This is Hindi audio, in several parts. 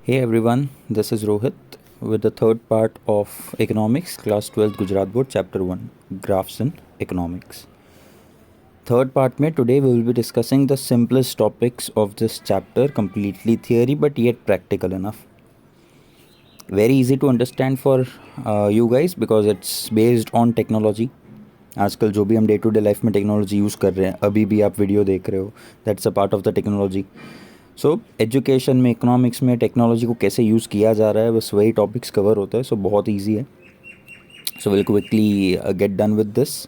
Hey everyone, this is Rohit with the third part of Economics, Class 12th Gujarat Board, Chapter 1 Graphs in Economics. Third part में today we will be discussing the simplest topics of this chapter, completely theory but yet practical enough. Very easy to understand for you guys because it's based on technology. आजकल जो भी हम डे टू डे लाइफ में टेक्नोलॉजी यूज़ कर रहे हैं, अभी भी आप वीडियो देख रहे हो, that's a part of the technology. So education में, इकोनॉमिक्स में टेक्नोलॉजी को कैसे यूज़ किया जा रहा है, बस वही टॉपिक्स कवर होता है. सो बहुत ईजी है. So will quickly get done with this.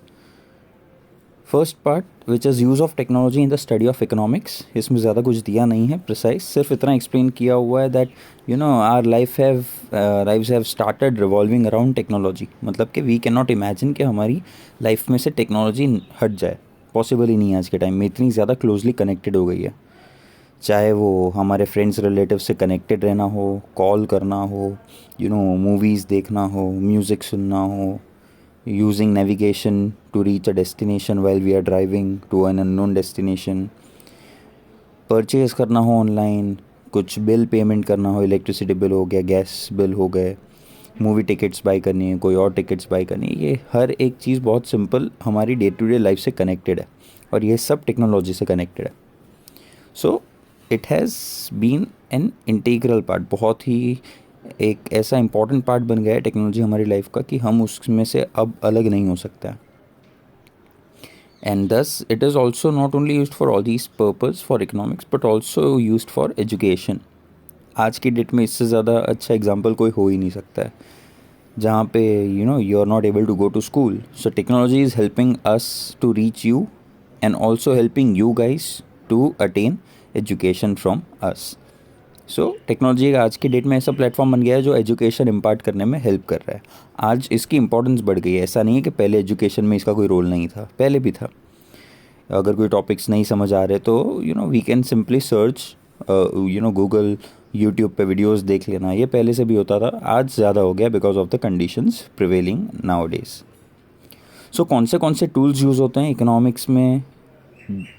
First part which is use of technology in the study of economics. इसमें ज़्यादा कुछ दिया नहीं है प्रिसाइज, सिर्फ इतना एक्सप्लेन किया हुआ है that our lives have started revolving around technology. मतलब कि वी कैन नॉट इमेजिन कि हमारी लाइफ में से टेक्नोलॉजी हट जाए. पॉसिबल ही नहीं है. आज के टाइम में इतनी ज़्यादा क्लोजली कनेक्टेड हो गई है. चाहे वो हमारे फ्रेंड्स रिलेटिव से कनेक्टेड रहना हो, कॉल करना हो, मूवीज़ देखना हो, म्यूज़िक सुनना हो, using navigation to reach a destination while we are driving to an unknown destination, purchase करना हो ऑनलाइन, कुछ बिल पेमेंट करना हो, इलेक्ट्रिसिटी बिल हो गया, गैस बिल हो गए, मूवी टिकट्स बाई करनी है, कोई और टिकट्स बाई करनी है. ये हर एक चीज़ बहुत सिंपल हमारी डे टू डे लाइफ से कनेक्टेड है और ये सब टेक्नोलॉजी से कनेक्टेड है. So it has been an integral part. बहुत ही एक ऐसा इम्पॉर्टेंट पार्ट बन गया है टेक्नोलॉजी हमारी लाइफ का कि हम उसमें से अब अलग नहीं हो सकता. And thus it is also not only use for all these purpose for economics but also use for education. आज की डेट में इससे ज़्यादा अच्छा एग्जाम्पल कोई हो ही नहीं सकता है जहाँ पे you are not able to go to school. So technology is helping us to reach you and also helping you guys to attain education from us. So technology का आज की डेट में ऐसा प्लेटफॉर्म बन गया है जो एजुकेशन इम्पार्ट करने में हेल्प कर रहा है. आज इसकी इंपॉर्टेंस बढ़ गई है. ऐसा नहीं है कि पहले एजुकेशन में इसका कोई रोल नहीं था, पहले भी था. अगर कोई टॉपिक्स नहीं समझ आ रहे तो we can simply search Google, YouTube पे वीडियोस देख लेना. ये पहले से भी होता था, आज ज़्यादा हो गया because of the conditions prevailing nowadays. So कौन से टूल्स यूज़ होते हैं इकोनॉमिक्स में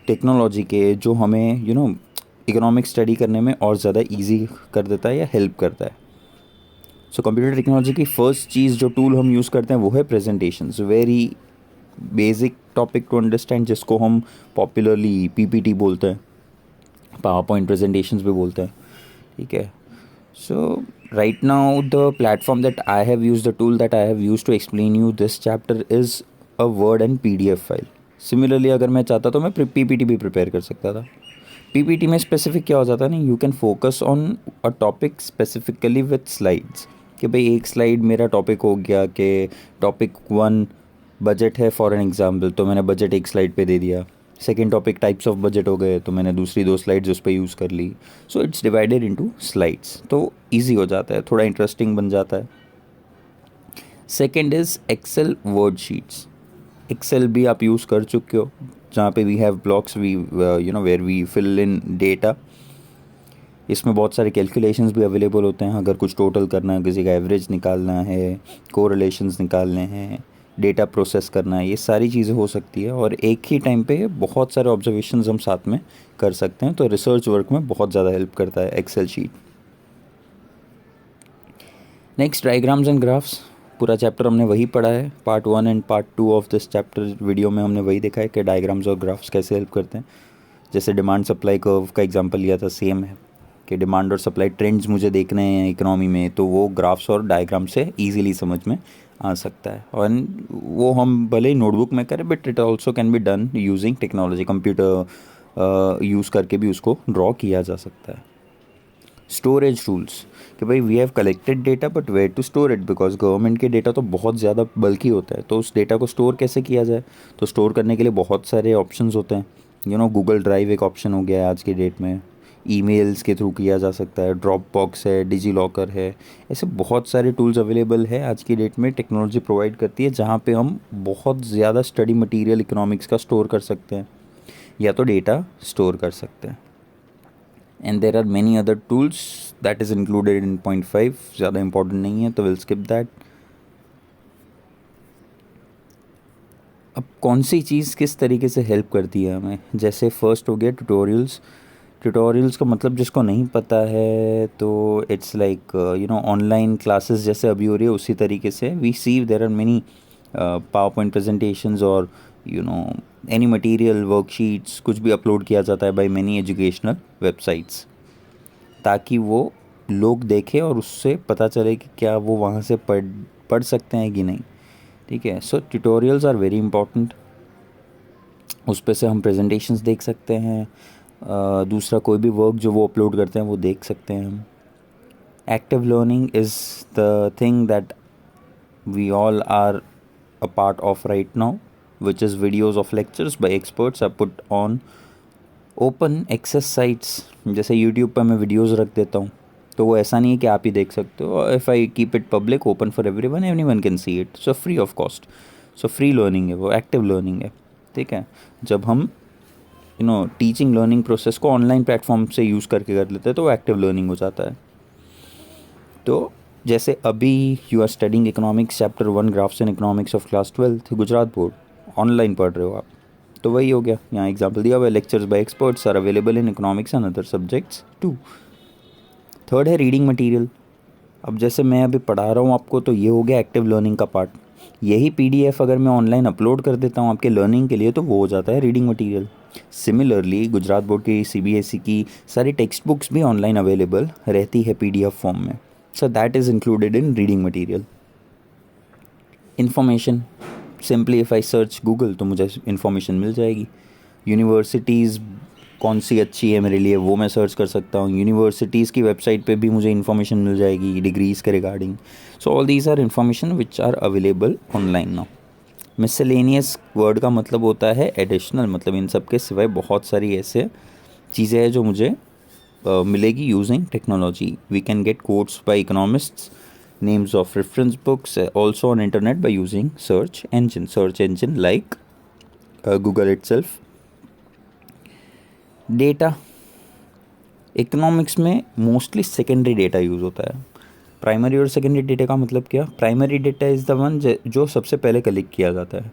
टेक्नोलॉजी के जो हमें इकोनॉमिक स्टडी करने में और ज़्यादा इजी कर देता है या हेल्प करता है. सो कंप्यूटर टेक्नोलॉजी की फर्स्ट चीज़ जो टूल हम यूज़ करते हैं वो है presentations. Very basic topic to understand, जिसको हम पॉपुलरली पीपीटी बोलते हैं, पावर पॉइंट प्रेजेंटेशंस भी बोलते हैं. ठीक है. So right now the platform that I have use, the tool that I have use to explain you this chapter is a word and PDF file. Similarly अगर मैं चाहता तो मैं पीपीटी भी प्रिपेयर कर सकता था. पीपीटी में स्पेसिफिक क्या हो जाता है ना, you can focus on a topic specifically with slides. कि भाई एक स्लाइड मेरा टॉपिक हो गया कि टॉपिक 1 बजट है फॉर एन एग्जाम्पल, तो मैंने बजट एक स्लाइड पे दे दिया. Second topic types of budget हो गए तो मैंने दूसरी 2 स्लाइड्स उस पर यूज़ कर ली. So it's divided into slides, तो ईजी हो जाता है, थोड़ा इंटरेस्टिंग बन जाता है. Second is excel word sheets. Excel भी आप यूज़ कर चुके हो, जहाँ पे we have blocks, we where we fill in data. इसमें बहुत सारे कैलकुलेशंस भी अवेलेबल होते हैं. अगर कुछ टोटल करना है, किसी का एवरेज निकालना है, कोरिलेशंस निकालने हैं, डेटा प्रोसेस करना है, ये सारी चीज़ें हो सकती है. और एक ही टाइम पे बहुत सारे ऑब्जर्वेशंस हम साथ में कर सकते हैं. तो रिसर्च वर्क में बहुत ज़्यादा हेल्प करता है Excel sheet. Next, diagrams and graphs. पूरा चैप्टर हमने वही पढ़ा है. Part 1 and part 2 of this chapter video में हमने वही देखा है कि डायग्राम्स और ग्राफ्स कैसे हेल्प करते हैं. जैसे डिमांड सप्लाई कर्व का एग्जांपल लिया था, सेम है कि डिमांड और सप्लाई ट्रेंड्स मुझे देखने हैं इकोनॉमी में, तो वो ग्राफ्स और डायग्राम से ईजिली समझ में आ सकता है. और वो हम भले ही नोटबुक में करें but it also can be done using technology. Computer use करके भी उसको ड्रॉ किया जा सकता है. स्टोरेज रूल्स कि भाई we have collected data but where to store it, because government के डेटा तो बहुत ज़्यादा बल्कि होता है. तो उस डेटा को स्टोर कैसे किया जाए, तो स्टोर करने के लिए बहुत सारे ऑप्शंस होते हैं. गूगल ड्राइव एक ऑप्शन हो गया है आज की डेट में. ईमेल्स के थ्रू किया जा सकता है. ड्रॉप बॉक्स है, डिजी लॉकर है. ऐसे बहुत सारे टूल्स अवेलेबल है आज की डेट में टेक्नोलॉजी प्रोवाइड करती है, जहाँ पे हम बहुत ज़्यादा स्टडी मटेरियल इकोनॉमिक्स का स्टोर कर सकते हैं या तो डेटा स्टोर कर सकते हैं. And there are many other tools that is included in point 5. ज़्यादा इंपॉर्टेंट नहीं है तो विल स्किप दैट. अब कौन सी चीज़ किस तरीके से हेल्प करती है हमें, जैसे फर्स्ट हो गया ट्यूटोरियल्स. ट्यूटोरियल्स का मतलब जिसको नहीं पता है तो इट्स लाइक ऑनलाइन क्लासेस जैसे अभी हो रही है उसी तरीके से we see there are many PowerPoint presentations और एनी मटेरियल वर्कशीट्स कुछ भी अपलोड किया जाता है बाय मेनी एजुकेशनल वेबसाइट्स, ताकि वो लोग देखें और उससे पता चले कि क्या वो वहाँ से पढ़ पढ़ सकते हैं कि नहीं। ठीक है, सो ट्यूटोरियल्स आर वेरी इंपॉर्टेंट। उस पे से हम प्रेजेंटेशंस देख सकते हैं, दूसरा कोई भी वर्क जो वो अपलोड करते हैं वो देख सकते हैं हम। Active learning is the thing that we all are a part of right now, which is videos of lectures by experts are put on open access sites। जैसे यूट्यूब पर मैं वीडियोस रख देता हूँ तो वो ऐसा नहीं है कि आप ही देख सकते हो। If I keep it public open for every one can see it, so free of cost. So free learning है वो, एक्टिव लर्निंग है। ठीक है, जब हम टीचिंग लर्निंग प्रोसेस को ऑनलाइन प्लेटफॉर्म से यूज़ करके कर लेते हैं तो वो एक्टिव लर्निंग हो जाता है। तो जैसे अभी you are studying economics chapter 1 graphs and economics of class 12 Gujarat board, online पढ़ रहे हो आप, तो वही हो गया। यहाँ एग्जांपल दिया हुआ है, lectures by experts are available in economics and other subjects too. Third है रीडिंग मटेरियल। अब जैसे मैं अभी पढ़ा रहा हूँ आपको तो ये हो गया एक्टिव लर्निंग का पार्ट। यही PDF अगर मैं ऑनलाइन अपलोड कर देता हूँ आपके लर्निंग के लिए तो वो हो जाता है reading material. Similarly Gujarat board की CBSE की सारी टेक्स्ट बुक्स भी ऑनलाइन अवेलेबल रहती है PDF फॉर्म में, so that is included in reading material. Information, simply if I search Google तो मुझे इन्फॉर्मेशन मिल जाएगी। यूनिवर्सिटीज़ कौन सी अच्छी है मेरे लिए वो मैं सर्च कर सकता हूँ। यूनिवर्सिटीज़ की वेबसाइट पे भी मुझे इन्फॉर्मेशन मिल जाएगी डिग्रीज़ के regarding. So all these are information which are available online now. Miscellaneous word का मतलब होता है एडिशनल, मतलब इन सब के सिवाय बहुत सारी ऐसे चीज़ें हैं जो मुझे मिलेगी using technology. We can get quotes by economists, names of reference books, also on internet by using search engine like Google itself। Data, economics में मोस्टली सेकेंडरी डेटा यूज़ होता है। प्राइमरी और सेकेंडरी डेटा का मतलब क्या? Primary data is the one जो सबसे पहले कलेक्ट किया जाता है।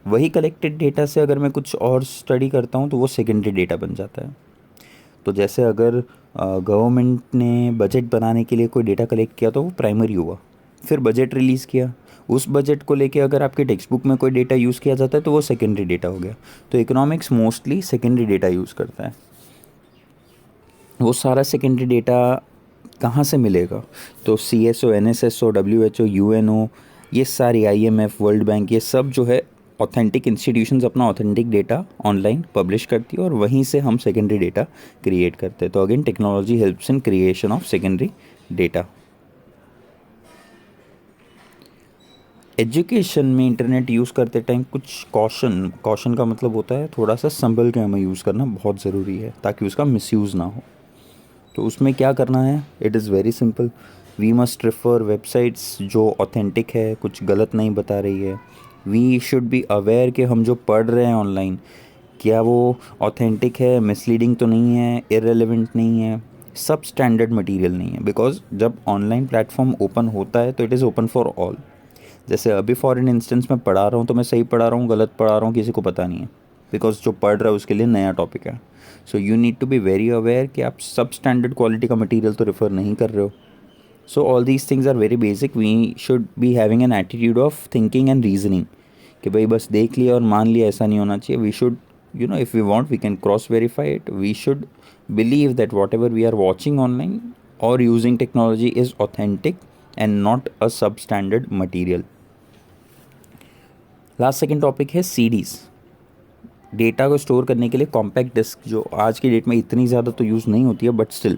वही कलेक्टेड डेटा से अगर मैं कुछ और स्टडी करता हूँ तो वो सेकेंडरी डेटा बन जाता है। तो जैसे अगर गवर्नमेंट ने बजट बनाने के लिए कोई डेटा कलेक्ट किया तो वो प्राइमरी हुआ। फिर बजट रिलीज़ किया, उस बजट को लेके अगर आपके टेक्स्ट बुक में कोई डेटा यूज़ किया जाता है तो वो सेकेंडरी डेटा हो गया। तो economics mostly secondary data use करता है। वो सारा सेकेंडरी डेटा कहाँ से मिलेगा? तो CSO, NSSO, WHO, UNO, ये सारी IMF, वर्ल्ड बैंक, ये सब जो है ऑथेंटिक इंस्टीट्यूशंस अपना ऑथेंटिक डेटा ऑनलाइन पब्लिश करती है और वहीं से हम सेकेंडरी डेटा क्रिएट करते हैं। तो again technology helps in creation of secondary data. Education में इंटरनेट यूज़ करते टाइम कुछ कॉशन का मतलब होता है थोड़ा सा संभल के हमें यूज़ करना बहुत ज़रूरी है ताकि उसका मिसयूज़ ना हो। तो उसमें क्या करना है? It is very simple. We must refer websites जो ऑथेंटिक है, कुछ गलत नहीं बता रही है। वी शुड बी अवेयर कि हम जो पढ़ रहे हैं ऑनलाइन क्या वो ऑथेंटिक है, मिसलीडिंग तो नहीं है, इररेलेवेंट नहीं है, सब स्टैंडर्ड मटेरियल नहीं है। बिकॉज जब ऑनलाइन प्लेटफॉर्म ओपन होता है तो it is open for all. जैसे अभी फॉर एन इंस्टेंस मैं पढ़ा रहा हूँ तो मैं सही पढ़ा रहा हूँ, गलत पढ़ा रहा हूँ, किसी को पता नहीं है, बिकॉज जो पढ़ रहा है उसके लिए नया टॉपिक है। So you need to be very aware कि आप सब स्टैंडर्ड क्वालिटी का मटेरियल तो रेफर नहीं कर रहे हो। So all these things are very basic. We should be having an attitude of thinking and reasoning कि भाई बस देख लिया और मान लिया, ऐसा नहीं होना चाहिए। We should if we want we can cross verify it। we should believe that whatever we are watching online or using technology is authentic and not a substandard material। Last second topic है CDs। डेटा को स्टोर करने के लिए कॉम्पैक्ट डिस्क, जो आज की डेट में इतनी ज़्यादा तो यूज़ नहीं होती है बट स्टिल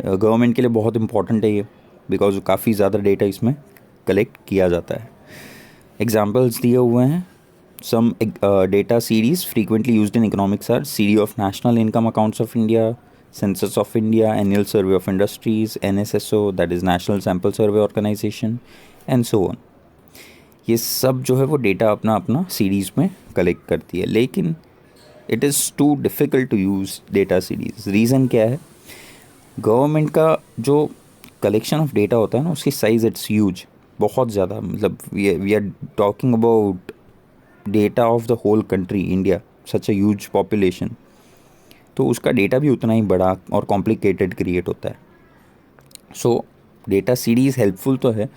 गवर्नमेंट के लिए बहुत इंपॉर्टेंट है ये, बिकॉज काफ़ी ज़्यादा डेटा इसमें कलेक्ट किया जाता है। एग्जाम्पल्स दिए हुए हैं। Some data series frequently used in economics are CD of national income accounts of India, census of India, annual survey of industries, NSSO that is national sample survey organisation and so on. ये सब जो है वो डेटा अपना अपना सीरीज़ में कलेक्ट करती है, लेकिन it is too difficult to use data series. Reason क्या है? गवर्नमेंट का जो कलेक्शन ऑफ डेटा होता है ना, उसकी साइज़ इट्स ह्यूज, बहुत ज़्यादा। मतलब we are talking about data of the whole country India, such a huge population. तो उसका डेटा भी उतना ही बड़ा और कॉम्प्लिकेटेड क्रिएट होता है. सो डेटा सीडी इज़ हेल्पफुल तो है,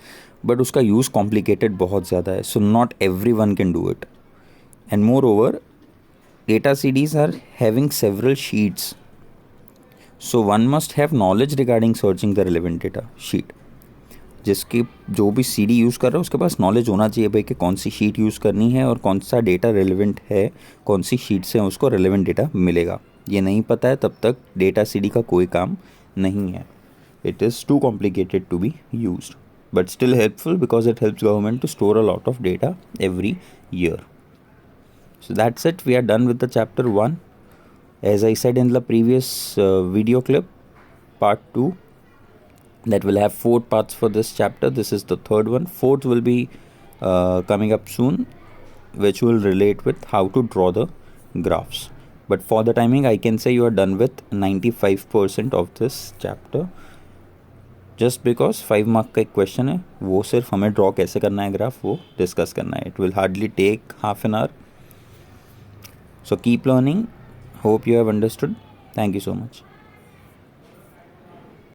बट उसका यूज़ कॉम्प्लिकेटेड बहुत ज़्यादा है. So not every one can do it. And more over, data CDs are having several sheets, so one must have knowledge regarding searching the relevant data sheet. जिसकी जो भी CD यूज़ कर रहा है उसके पास नॉलेज होना चाहिए भाई कि कौन सी शीट यूज़ करनी है और कौन सा डेटा रेलिवेंट है, कौन सी शीट से उसको रेलिवेंट डेटा मिलेगा. ये नहीं पता है तब तक डेटा CD का कोई काम नहीं है. It is too complicated to be used, but still helpful because it helps government to store a lot of data every year. So that's it, we are done with the chapter 1. As I said in the previous video clip, part 2, that will have 4 parts for this chapter. This is the third one. Fourth will be coming up soon, which will relate with how to draw the graphs. But for the timing, I can say you are done with 95% of this chapter. Just because 5 mark का एक क्वेश्चन है, वो सिर्फ हमें ड्रॉ कैसे करना है ग्राफ वो डिस्कस करना है. It will hardly take half an hour. So keep learning. Hope you have understood. Thank you so much.